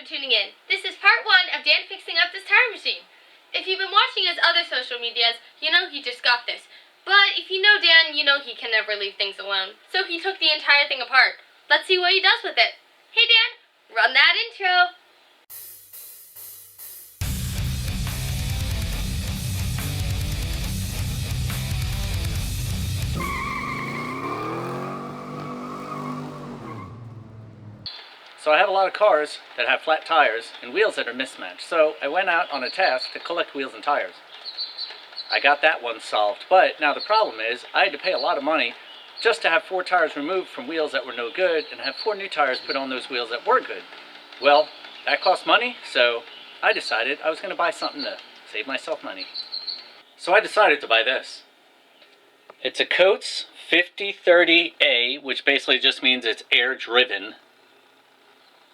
tuning in. This is part 1 of Dan fixing up this tire machine. If you've been watching his other social medias, you know he just got this. But if you know Dan, you know he can never leave things alone. So he took the entire thing apart. Let's see what he does with it. Hey Dan, run that intro. So I have a lot of cars that have flat tires and wheels that are mismatched. So I went out on a task to collect wheels and tires. I got that one solved, but now the problem is I had to pay a lot of money just to have 4 tires removed from wheels that were no good and have 4 new tires put on those wheels that were good. Well, that cost money, so I decided I was going to buy something to save myself money. So I decided to buy this. It's a Coates 5030A, which basically just means it's air driven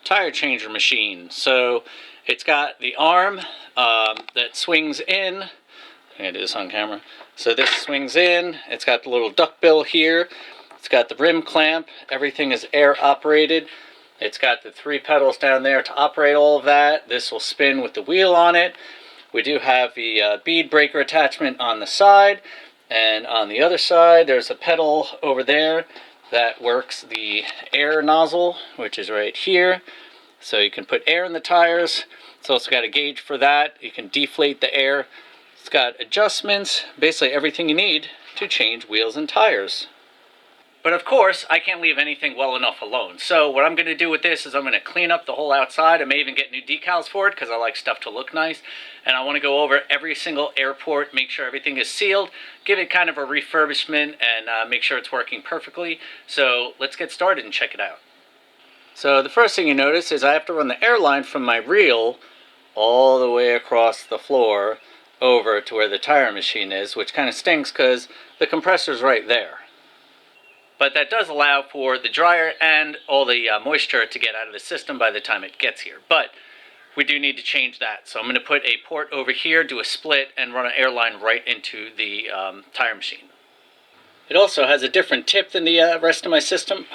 tire changer machine. So it's got the arm that swings in. I'm gonna do this on camera. So this swings in. It's got the little duckbill here. It's got the rim clamp. Everything is air operated. It's got the 3 pedals down there to operate all of that. This will spin with the wheel on it. We do have the bead breaker attachment on the side, and on the other side there's a pedal over there that works the air nozzle, which is right here. So you can put air in the tires. It's also got a gauge for that. You can deflate the air. It's got adjustments, basically everything you need to change wheels and tires. But of course, I can't leave anything well enough alone. So what I'm going to do with this is I'm going to clean up the whole outside. I may even get new decals for it because I like stuff to look nice. And I want to go over every single airport, make sure everything is sealed, give it kind of a refurbishment, and make sure it's working perfectly. So let's get started and check it out. So the first thing you notice is I have to run the air line from my reel all the way across the floor over to where the tire machine is, which kind of stinks because the compressor's right there. But that does allow for the dryer and all the moisture to get out of the system by the time it gets here. But we do need to change that. So I'm going to put a port over here, do a split, and run an air line right into the tire machine. It also has a different tip than the rest of my system.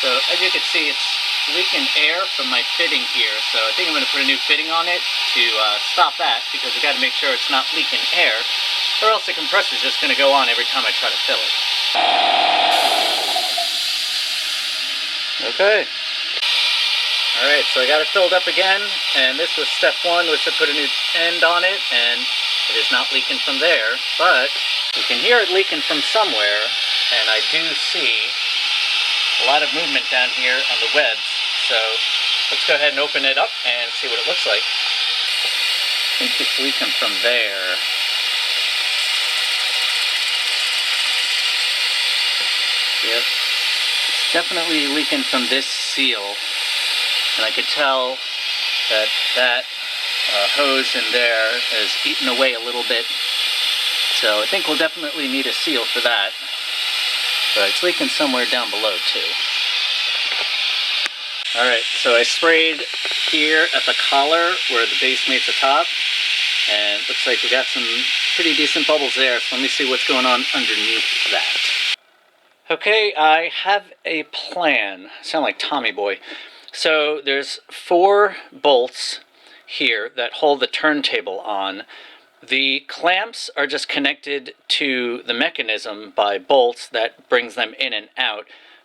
So as you can see, it's leaking air from my fitting here. So I think I'm going to put a new fitting on it to stop that, because we got to make sure it's not leaking air. Or else the compressor is just going to go on every time I try to fill it. Okay. Alright, so I got it filled up again, and this was step 1, was to put a new end on it, and it is not leaking from there, but you can hear it leaking from somewhere, and I do see a lot of movement down here on the webs. So let's go ahead and open it up and see what it looks like. I think it's leaking from there. Yep, it's definitely leaking from this seal, and I could tell that that hose in there is eaten away a little bit, so I think we'll definitely need a seal for that, but it's leaking somewhere down below too. Alright, so I sprayed here at the collar where the base meets the top, and it looks like we got some pretty decent bubbles there, so let me see what's going on underneath that. Okay, I have a plan. I sound like Tommy Boy. So there's 4 bolts here that hold the turntable on. The clamps are just connected to the mechanism by bolts that brings them in and out.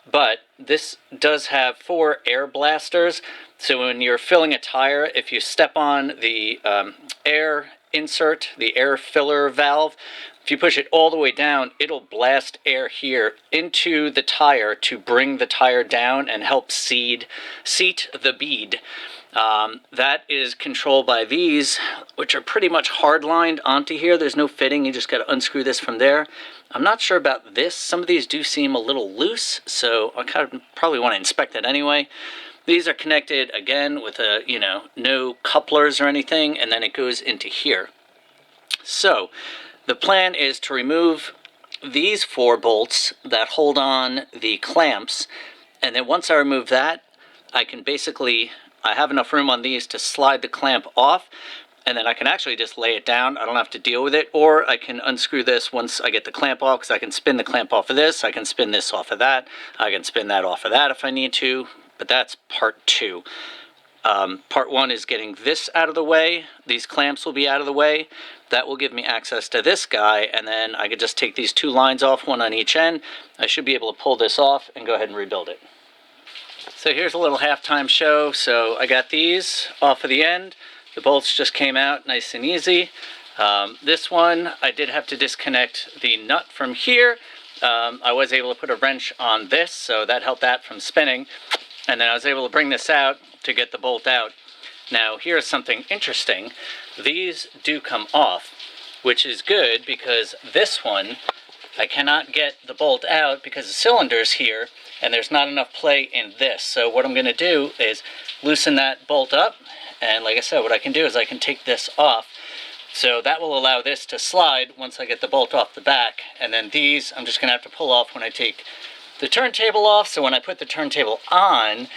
But this does have 4 air blasters. So when you're filling a tire, if you step on the air insert, the air filler valve, if you push it all the way down, it'll blast air here into the tire to bring the tire down and help seat the bead. That is controlled by these, which are pretty much hard-lined onto here. There's no fitting. You just got to unscrew this from there. I'm not sure about this. Some of these do seem a little loose, so I kind of probably want to inspect that anyway. These are connected, again, with no couplers or anything, and then it goes into here. So the plan is to remove these 4 bolts that hold on the clamps, and then once I remove that, I have enough room on these to slide the clamp off, and then I can actually just lay it down. I don't have to deal with it, or I can unscrew this once I get the clamp off, because I can spin the clamp off of this, I can spin this off of that, I can spin that off of that if I need to. but that's part 2. Part 1 is getting this out of the way. These clamps will be out of the way. That will give me access to this guy, and then I could just take these 2 lines off, one on each end. I should be able to pull this off and go ahead and rebuild it. So here's a little halftime show. So I got these off of the end. The bolts just came out nice and easy. This one, I did have to disconnect the nut from here. I was able to put a wrench on this, so that helped that from spinning. And then I was able to bring this out to get the bolt out. Now here's something interesting. These do come off, which is good because this one, I cannot get the bolt out because the cylinder's here and there's not enough play in this. So what I'm going to do is loosen that bolt up, and like I said, what I can do is I can take this off. So that will allow this to slide once I get the bolt off the back. And then these I'm just going to have to pull off when I take the turntable off. So when I put the turntable on,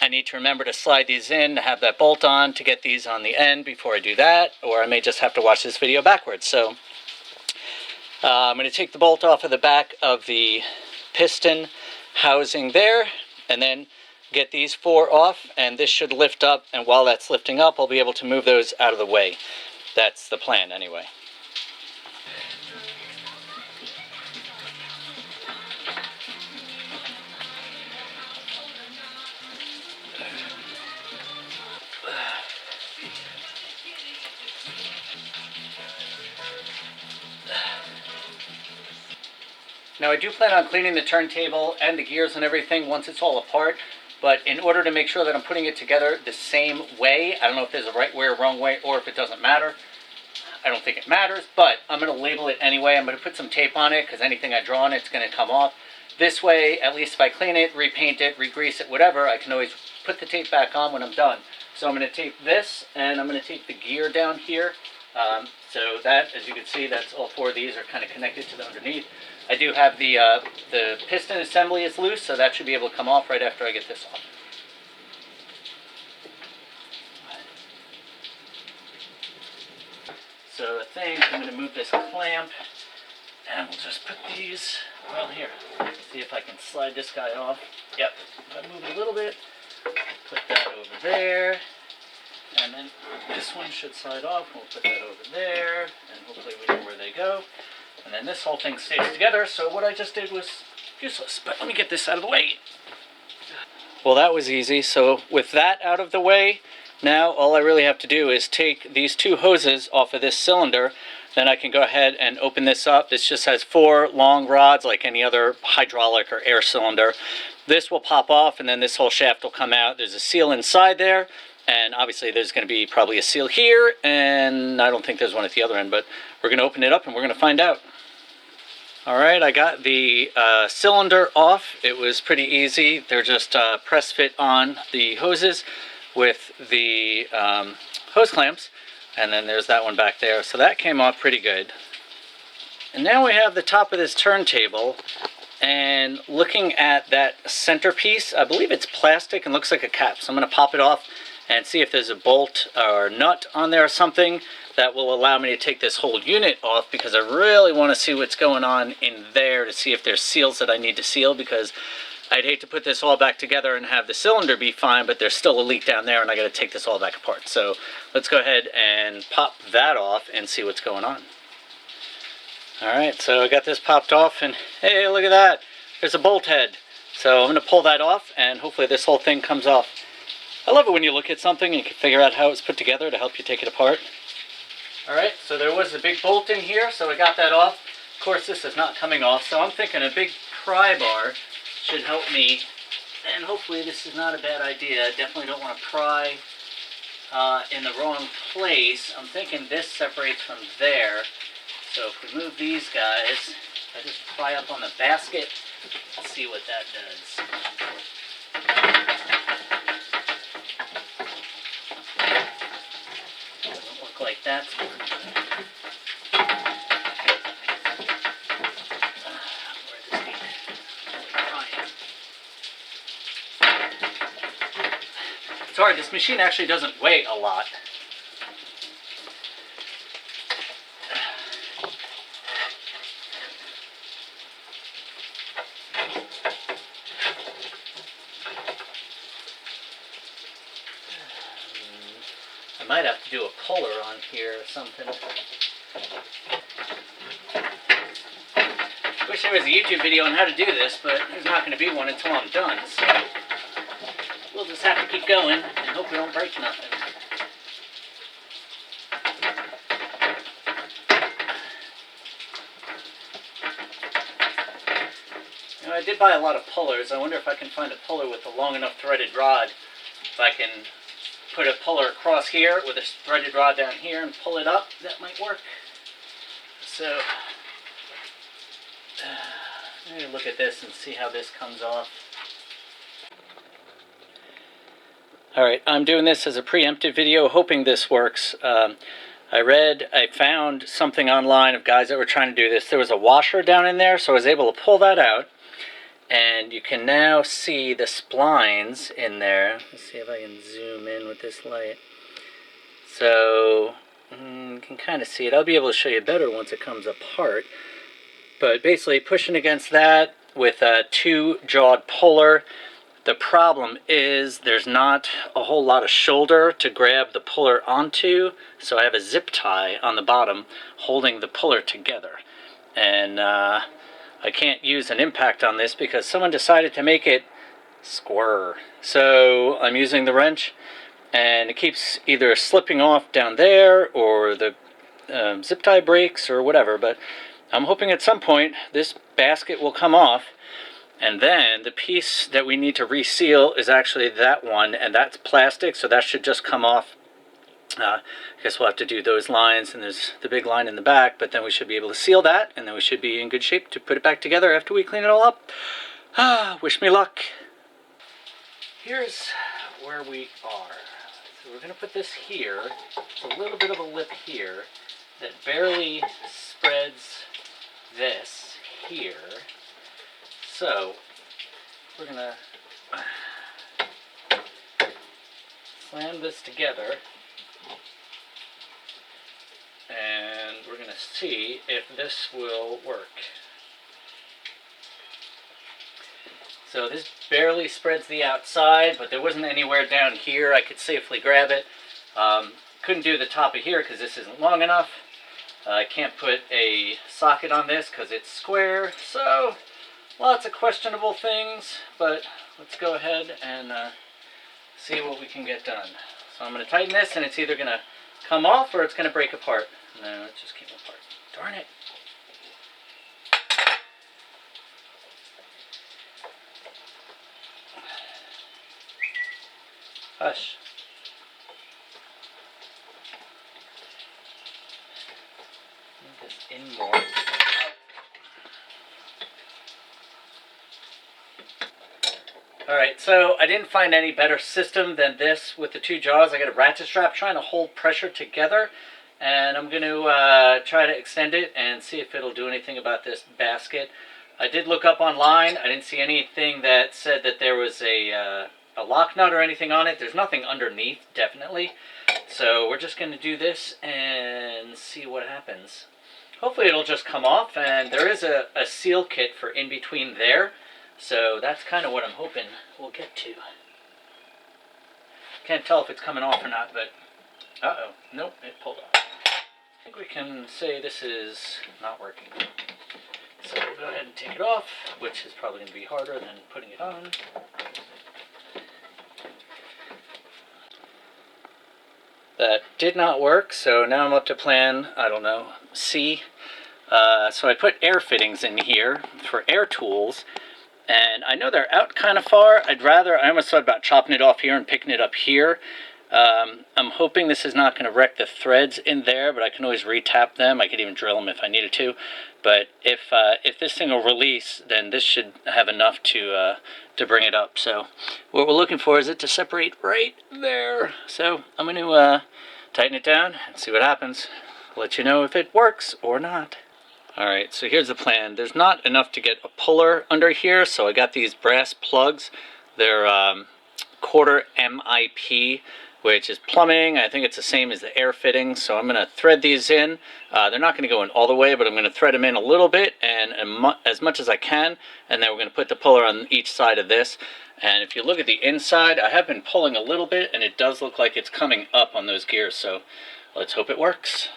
I need to remember to slide these in to have that bolt on to get these on the end before I do that, or I may just have to watch this video backwards. So I'm going to take the bolt off of the back of the piston housing there, and then get these 4 off, and this should lift up, and while that's lifting up, I'll be able to move those out of the way. That's the plan anyway. Now I do plan on cleaning the turntable and the gears and everything once it's all apart, but in order to make sure that I'm putting it together the same way, I don't know if there's a right way or wrong way, or if it doesn't matter. I don't think it matters, but I'm going to label it anyway. I'm going to put some tape on it because anything I draw on it's going to come off. This way, at least if I clean it, repaint it, re-grease it, whatever, I can always put the tape back on when I'm done. So I'm going to tape this, and I'm going to tape the gear down here. So that, as you can see, that's all 4 of these are kind of connected to the underneath. I do have the piston assembly is loose, so that should be able to come off right after I get this off. So I think I'm going to move this clamp, and we'll just put these, well, here, see if I can slide this guy off. Yep, if I move it a little bit, put that over there, and then this one should slide off. We'll put that over there, and hopefully we know where they go. And then this whole thing stays together, so what I just did was useless. But let me get this out of the way. Well, that was easy. So with that out of the way, now all I really have to do is take these 2 hoses off of this cylinder. Then I can go ahead and open this up. This just has 4 long rods like any other hydraulic or air cylinder. This will pop off, and then this whole shaft will come out. There's a seal inside there. And obviously there's going to be probably a seal here, and I don't think there's one at the other end, but we're going to open it up and we're going to find out. Alright, I got the cylinder off. It was pretty easy. They're just press fit on the hoses with the hose clamps, and then there's that one back there. So that came off pretty good. And now we have the top of this turntable, and looking at that centerpiece, I believe it's plastic and looks like a cap. So I'm going to pop it off and see if there's a bolt or nut on there or something that will allow me to take this whole unit off, because I really want to see what's going on in there to see if there's seals that I need to seal, because I'd hate to put this all back together and have the cylinder be fine, but there's still a leak down there and I got to take this all back apart. So let's go ahead and pop that off and see what's going on. Alright, so I got this popped off, and hey, look at that, there's a bolt head. So I'm going to pull that off, and hopefully this whole thing comes off. I love it when you look at something and you can figure out how it's put together to help you take it apart. Alright, so there was a big bolt in here, so I got that off. Of course, this is not coming off, so I'm thinking a big pry bar should help me, and hopefully this is not a bad idea. I definitely don't want to pry in the wrong place. I'm thinking this separates from there, so if we move these guys, I just pry up on the basket. Let's see what that does. Doesn't look like that's working. It's hard, this machine actually doesn't weigh a lot. I might have to do a puller on here or something. Wish there was a YouTube video on how to do this, but there's not going to be one until I'm done, so we'll just have to keep going and hope we don't break nothing. You know, I did buy a lot of pullers. I wonder if I can find a puller with a long enough threaded rod. If I can put a puller across here with a threaded rod down here and pull it up, that might work. So, let me look at this and see how this comes off. Alright, I'm doing this as a preemptive video, hoping this works. I found something online of guys that were trying to do this. There was a washer down in there, so I was able to pull that out. And you can now see the splines in there. Let's see if I can zoom in with this light. So, you can kind of see it. I'll be able to show you better once it comes apart. But basically, pushing against that with a two-jawed puller. The problem is there's not a whole lot of shoulder to grab the puller onto. So I have a zip tie on the bottom holding the puller together. And, I can't use an impact on this because someone decided to make it squirr. So I'm using the wrench and it keeps either slipping off down there or the zip tie breaks or whatever. But I'm hoping at some point this basket will come off, and then the piece that we need to reseal is actually that one, and that's plastic, so that should just come off. I guess we'll have to do those lines, and there's the big line in the back, but then we should be able to seal that, and then we should be in good shape to put it back together after we clean it all up. Wish me luck. Here's where we are. So we're going to put this here. It's a little bit of a lip here that barely spreads this here. So we're going to slam this together. And we're going to see if this will work. So this barely spreads the outside, but there wasn't anywhere down here I could safely grab it. Couldn't do the top of here because this isn't long enough. I can't put a socket on this because it's square. So lots of questionable things, but let's go ahead and see what we can get done. So I'm going to tighten this, and it's either going to come off or it's going to break apart. No, it just came apart. Darn it. Hush. Move this in more. Alright, so I didn't find any better system than this with the two jaws. I got a ratchet strap trying to hold pressure together, and I'm going to try to extend it and see if it'll do anything about this basket. I did look up online. I didn't see anything that said that there was a lock nut or anything on it. There's nothing underneath, definitely. So we're just going to do this and see what happens. Hopefully it'll just come off, and there is a seal kit for in between there. So that's kind of what I'm hoping we'll get to. Can't tell if it's coming off or not, but uh-oh, nope, it pulled off. I think we can say this is not working. So we'll go ahead and take it off, which is probably going to be harder than putting it on. That did not work, so now I'm up to plan, I don't know, C. So I put air fittings in here for air tools. And I know they're out kind of far. I almost thought about chopping it off here and picking it up here. I'm hoping this is not going to wreck the threads in there, but I can always re-tap them. I could even drill them if I needed to. But if this thing will release, then this should have enough to bring it up. So what we're looking for is it to separate right there. So I'm going to tighten it down and see what happens. I'll let you know if it works or not. Alright, so here's the plan. There's not enough to get a puller under here, so I got these brass plugs. They're quarter MIP, which is plumbing. I think it's the same as the air fittings, so I'm going to thread these in. They're not going to go in all the way, but I'm going to thread them in a little bit and as much as I can, and then we're going to put the puller on each side of this. And if you look at the inside, I have been pulling a little bit, and it does look like it's coming up on those gears, so let's hope it works.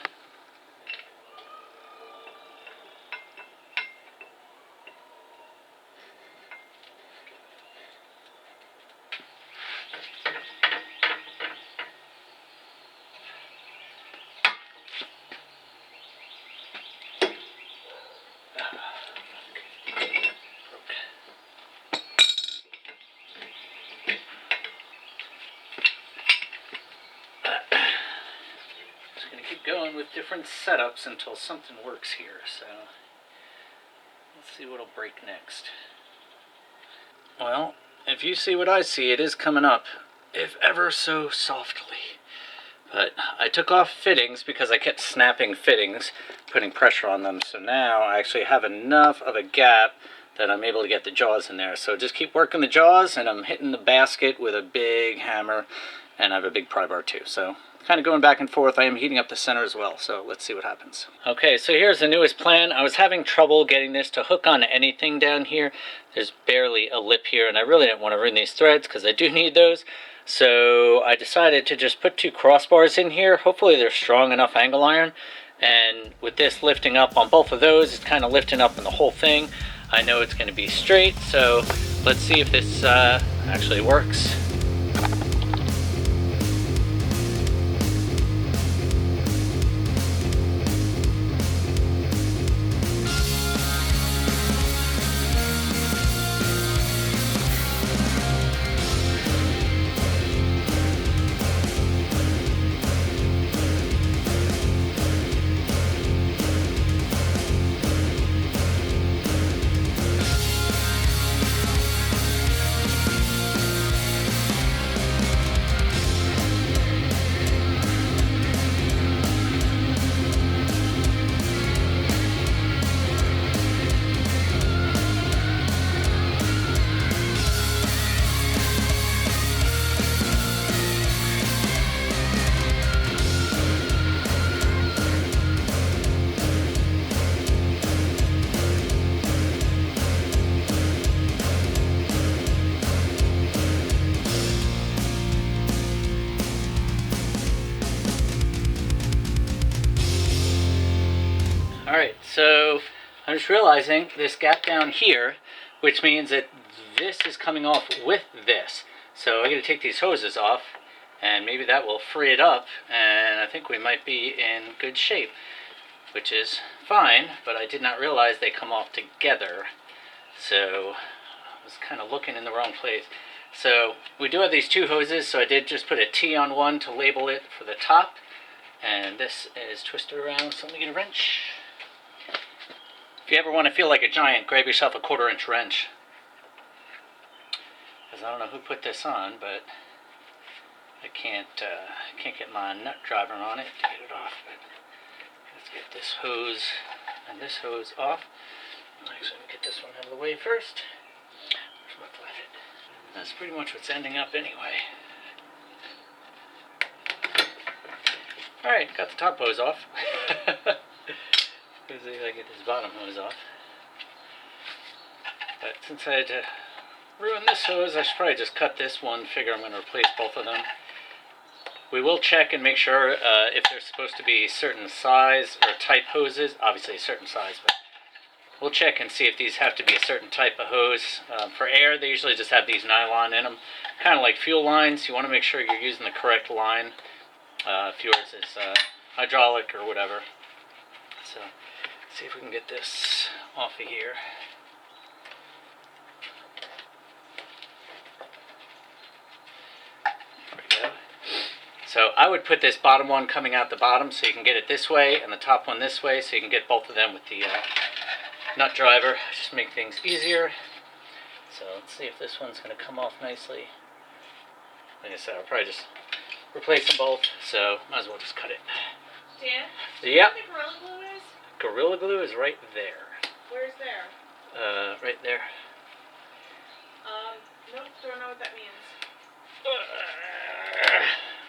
Going with different setups until something works here, so let's see what'll break next. Well, if you see what I see, it is coming up, if ever so softly. But I took off fittings because I kept snapping fittings, putting pressure on them, so now I actually have enough of a gap that I'm able to get the jaws in there. So just keep working the jaws, and I'm hitting the basket with a big hammer, and I have a big pry bar too, so kind of going back and forth. I am heating up the center as well, so let's see what happens. Okay, so here's the newest plan. I was having trouble getting this to hook on anything down here. There's barely a lip here, and I really didn't want to ruin these threads because I do need those. So I decided to just put 2 crossbars in here. Hopefully they're strong enough angle iron. And with this lifting up on both of those, it's kind of lifting up in the whole thing. I know it's going to be straight, so let's see if this actually works. Alright, so I'm just realizing this gap down here, which means that this is coming off with this. So I'm going to take these hoses off, and maybe that will free it up, and I think we might be in good shape, which is fine, but I did not realize they come off together. So I was kind of looking in the wrong place. So we do have these 2 hoses, so I did just put a T on one to label it for the top, and this is twisted around, so let me get a wrench. If you ever want to feel like a giant, grab yourself a 1/4-inch wrench. Because I don't know who put this on, but I can't get my nut driver on it to get it off. But let's get this hose and this hose off. Actually, let me get this one out of the way first. Where's my flathead? That's pretty much what's ending up anyway. Alright, got the top hose off. Let's see if I get this bottom hose off. But since I had to ruin this hose, I should probably just cut this one. Figure I'm going to replace both of them. We will check and make sure if they're supposed to be certain size or type hoses. Obviously a certain size, but we'll check and see if these have to be a certain type of hose. For air, they usually just have these nylon in them. Kind of like fuel lines. You want to make sure you're using the correct line. If yours is hydraulic or whatever. So, let's see if we can get this off of here. There we go. So I would put this bottom one coming out the bottom so you can get it this way, and the top one this way so you can get both of them with the nut driver. Just make things easier. So let's see if this one's going to come off nicely. Like I said, I'll probably just replace them both, so might as well just cut it. Dan? Yep. Do you know what the Gorilla Glue is? Gorilla Glue is right there. Where's there? Right there. Nope, don't know what that means.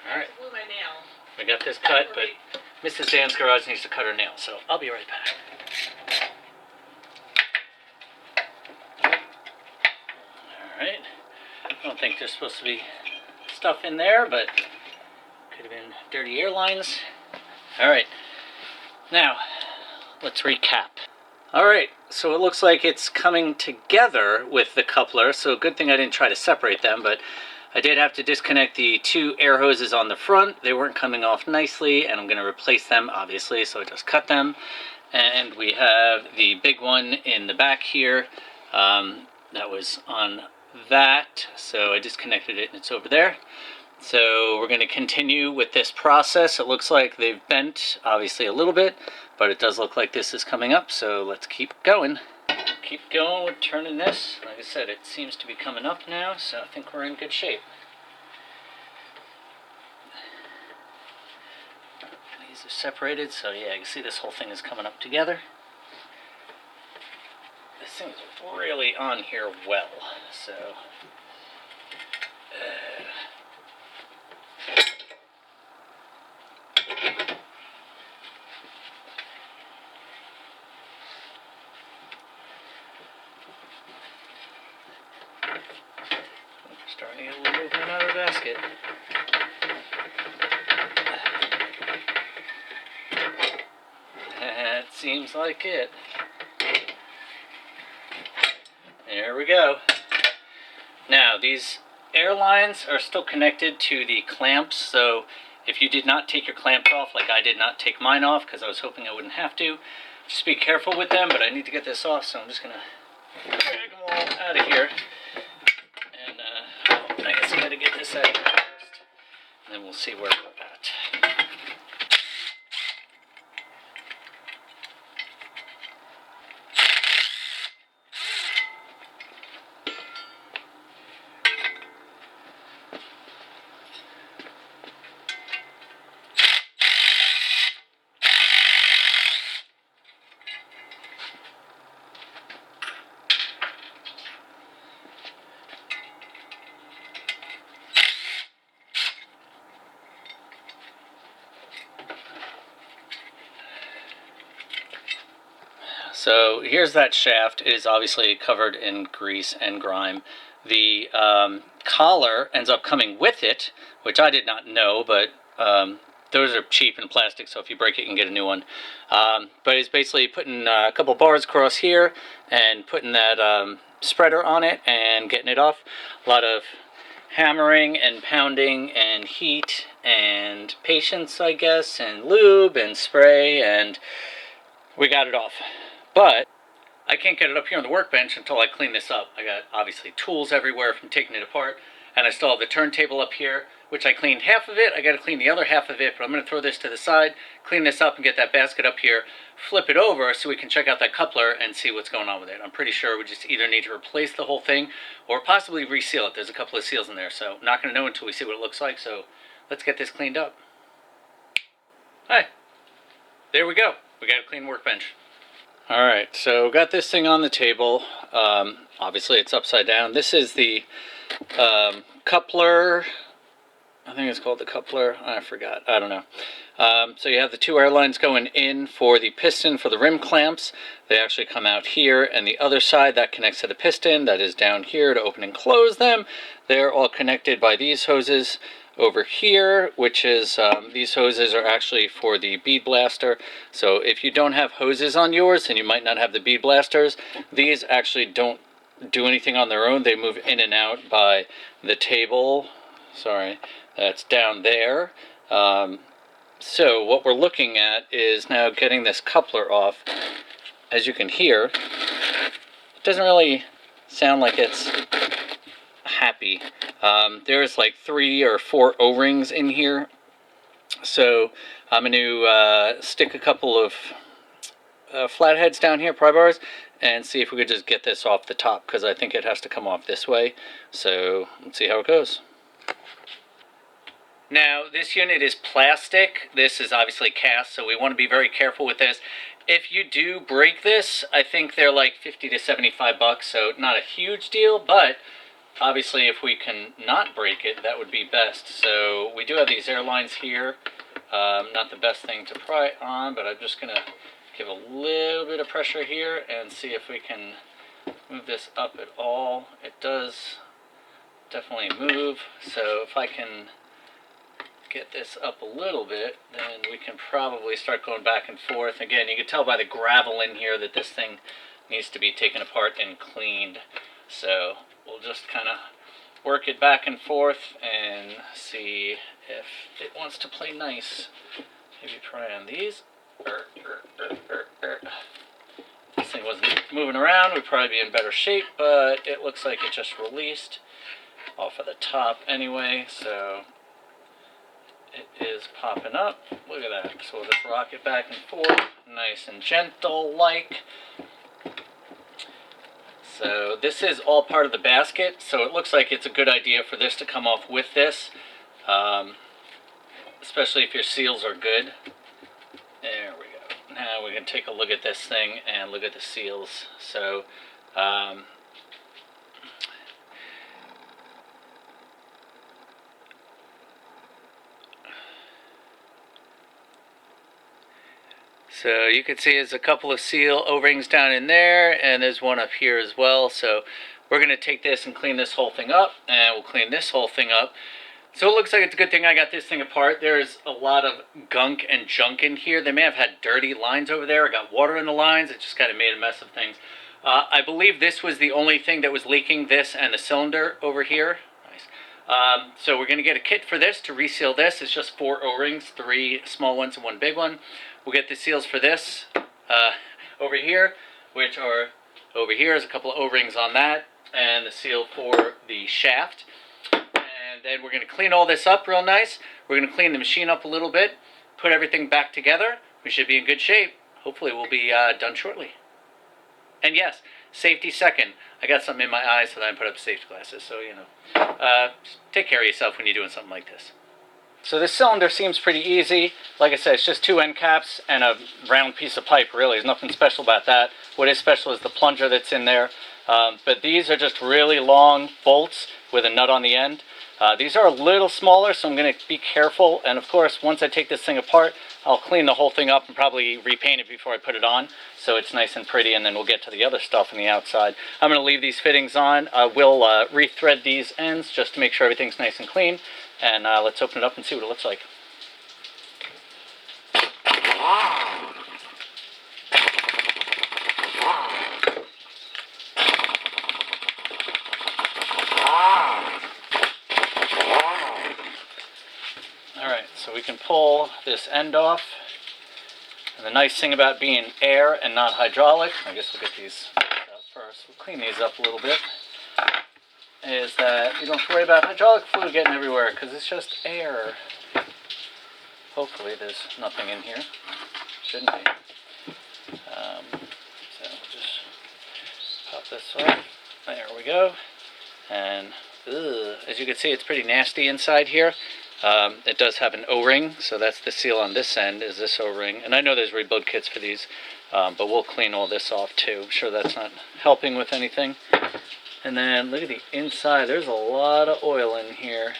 Alright. Glue my nail. We got this cut, but Mrs. Dan's Garage needs to cut her nail, so I'll be right back. Alright. I don't think there's supposed to be stuff in there, but could have been dirty airlines. All right, now let's recap. All right, so it looks like it's coming together with the coupler, so good thing I didn't try to separate them, but I did have to disconnect the two air hoses on the front. They weren't coming off nicely, and I'm going to replace them, obviously, so I just cut them. And we have the big one in the back here. That was on that, so I disconnected it and it's over there. So we're going to continue with this process. It looks like they've bent, obviously, a little bit, but it does look like this is coming up, so let's keep going. Keep going with turning this. Like I said, it seems to be coming up now, so I think we're in good shape. These are separated, so yeah, you can see this whole thing is coming up together. This thing is really on here well, so... Starting to get a little movement out of the basket. That seems like it. There we go. Now, these airlines are still connected to the clamps, so if you did not take your clamps off, like I did not take mine off because I was hoping I wouldn't have to, just be careful with them, but I need to get this off, so I'm just going to drag them all out of here. I guess I gotta get this out of here first, and then we'll see where we're at. So here's that shaft. It is obviously covered in grease and grime. The collar ends up coming with it, which I did not know, but those are cheap in plastic, so if you break it, you can get a new one. But it's basically putting a couple bars across here and putting that spreader on it and getting it off. A lot of hammering and pounding and heat and patience, I guess, and lube and spray, and we got it off. But I can't get it up here on the workbench until I clean this up. I got, obviously, tools everywhere from taking it apart, and I still have the turntable up here, which I cleaned half of it. I got to clean the other half of it, but I'm going to throw this to the side, clean this up, and get that basket up here, flip it over so we can check out that coupler and see what's going on with it. I'm pretty sure we just either need to replace the whole thing or possibly reseal it. There's a couple of seals in there, so not going to know until we see what it looks like, so let's get this cleaned up. Hi. There we go. We got a clean workbench. Alright, so got this thing on the table. Obviously it's upside down. This is the coupler. I think it's called the coupler. I forgot. I don't know. So you have the two airlines going in for the piston for the rim clamps. They actually come out here, and the other side that connects to the piston that is down here to open and close them. They're all connected by these hoses over here, which is these hoses are actually for the bead blaster. So if you don't have hoses on yours, and you might not have the bead blasters, these actually don't do anything on their own. They move in and out by the table. Sorry, that's down there. So what we're looking at is now getting this coupler off. As you can hear, it doesn't really sound like it's happy. There's like 3 or 4 O-rings in here, so I'm going to stick a couple of flatheads down here, pry bars, and see if we could just get this off the top, because I think it has to come off this way. So let's see how it goes. Now, this unit is plastic. This is obviously cast, so we want to be very careful with this. If you do break this, I think they're like 50 to 75 bucks, so not a huge deal, but obviously if we can not break it, that would be best. So we do have these airlines here. Not the best thing to pry on, but I'm just going to give a little bit of pressure here and see if we can move this up at all. It does definitely move. So if I can get this up a little bit, then we can probably start going back and forth. Again, you can tell by the gravel in here that this thing needs to be taken apart and cleaned. So we'll just kind of work it back and forth and see if it wants to play nice. Maybe try on these. This thing wasn't moving around, we'd probably be in better shape, but it looks like it just released off of the top anyway, so it is popping up. Look at that. So we'll just rock it back and forth, nice and gentle like. So this is all part of the basket, so it looks like it's a good idea for this to come off with this, especially if your seals are good. There we go. Now we can take a look at this thing and look at the seals. So so you can see there's a couple of seal O-rings down in there, and there's one up here as well. So we're going to take this and clean this whole thing up, and we'll clean this whole thing up. So it looks like it's a good thing I got this thing apart. There's a lot of gunk and junk in here. They may have had dirty lines over there. I got water in the lines. It just kind of made a mess of things. I believe this was the only thing that was leaking, this and the cylinder over here. Nice. So we're going to get a kit for this to reseal this. It's just 4 O-rings, 3 small ones and 1 big one. We'll get the seals for this over here, which are over here. There's a couple of O-rings on that, and the seal for the shaft. And then we're going to clean all this up real nice. We're going to clean the machine up a little bit, put everything back together. We should be in good shape. Hopefully we'll be done shortly. And yes, safety second. I got something in my eyes, so I put up safety glasses. So, you know, take care of yourself when you're doing something like this. So this cylinder seems pretty easy. Like I said, it's just 2 end caps and a round piece of pipe, really. There's nothing special about that. What is special is the plunger that's in there. But these are just really long bolts with a nut on the end. These are a little smaller, so I'm going to be careful. And of course, once I take this thing apart, I'll clean the whole thing up and probably repaint it before I put it on, so it's nice and pretty, and then we'll get to the other stuff on the outside. I'm going to leave these fittings on. We'll rethread these ends just to make sure everything's nice and clean. And let's open it up and see what it looks like. Alright, so we can pull this end off. And the nice thing about being air and not hydraulic, I guess we'll get these out first. We'll clean these up a little bit. Is that you don't have to worry about hydraulic fluid getting everywhere because it's just air. Hopefully there's nothing in here. Shouldn't be. So we'll just pop this off. There we go. And as you can see, it's pretty nasty inside here. It does have an O-ring, so that's the seal on this end, is this O-ring. And I know there's rebuild kits for these, but we'll clean all this off too. I'm sure that's not helping with anything. And then look at the inside. There's a lot of oil in here.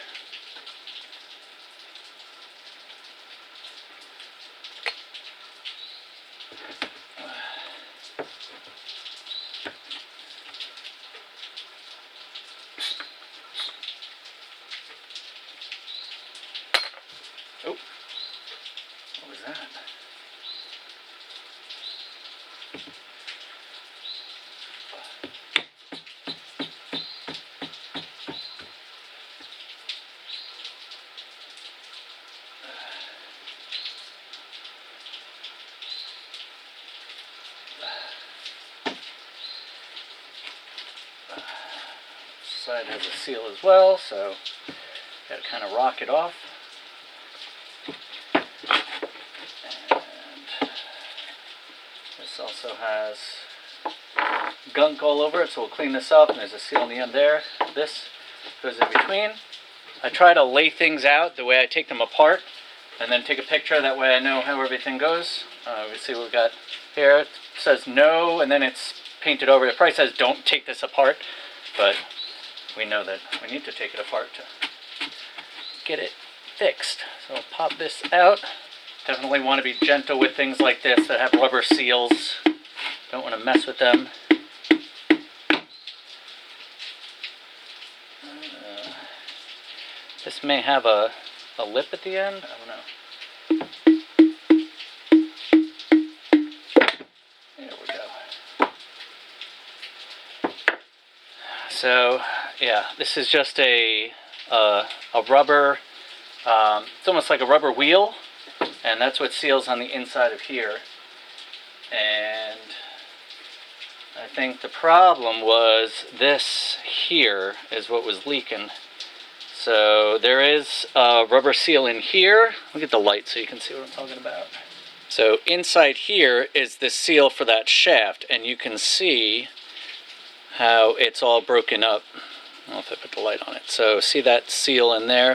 Oh, what was that? Side has a seal as well, so got to kind of rock it off. And this also has gunk all over it, so we'll clean this up. And there's a seal on the end there. This goes in between. I try to lay things out the way I take them apart, and then take a picture. That way I know how everything goes. We see what we've got here. It says no, and then it's painted over. It probably says don't take this apart, but we know that we need to take it apart to get it fixed. So I'll pop this out. Definitely want to be gentle with things like this that have rubber seals. Don't want to mess with them. This may have a lip at the end. I don't know. There we go. So yeah, this is just a rubber. It's almost like a rubber wheel, and that's what seals on the inside of here. And I think the problem was this here is what was leaking. So there is a rubber seal in here. Look at the light so you can see what I'm talking about. So inside here is the seal for that shaft, and you can see how it's all broken up. I don't know if I put the light on it. So see that seal in there?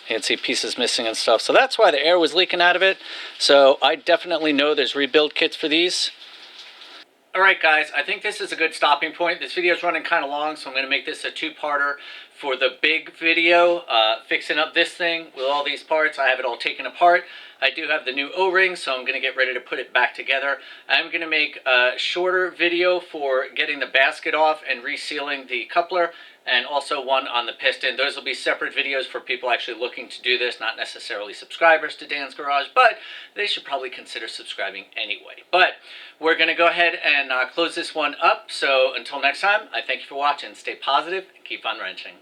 You can see pieces missing and stuff. So that's why the air was leaking out of it. So I definitely know there's rebuild kits for these. Alright guys, I think this is a good stopping point. This video is running kind of long, so I'm going to make this a two-parter. For the big video, fixing up this thing with all these parts, I have it all taken apart. I do have the new O-ring, so I'm going to get ready to put it back together. I'm going to make a shorter video for getting the basket off and resealing the coupler, and also one on the piston. Those will be separate videos for people actually looking to do this, not necessarily subscribers to Dan's Garage, but they should probably consider subscribing anyway. But we're going to go ahead and close this one up. So until next time, I thank you for watching. Stay positive and keep on wrenching.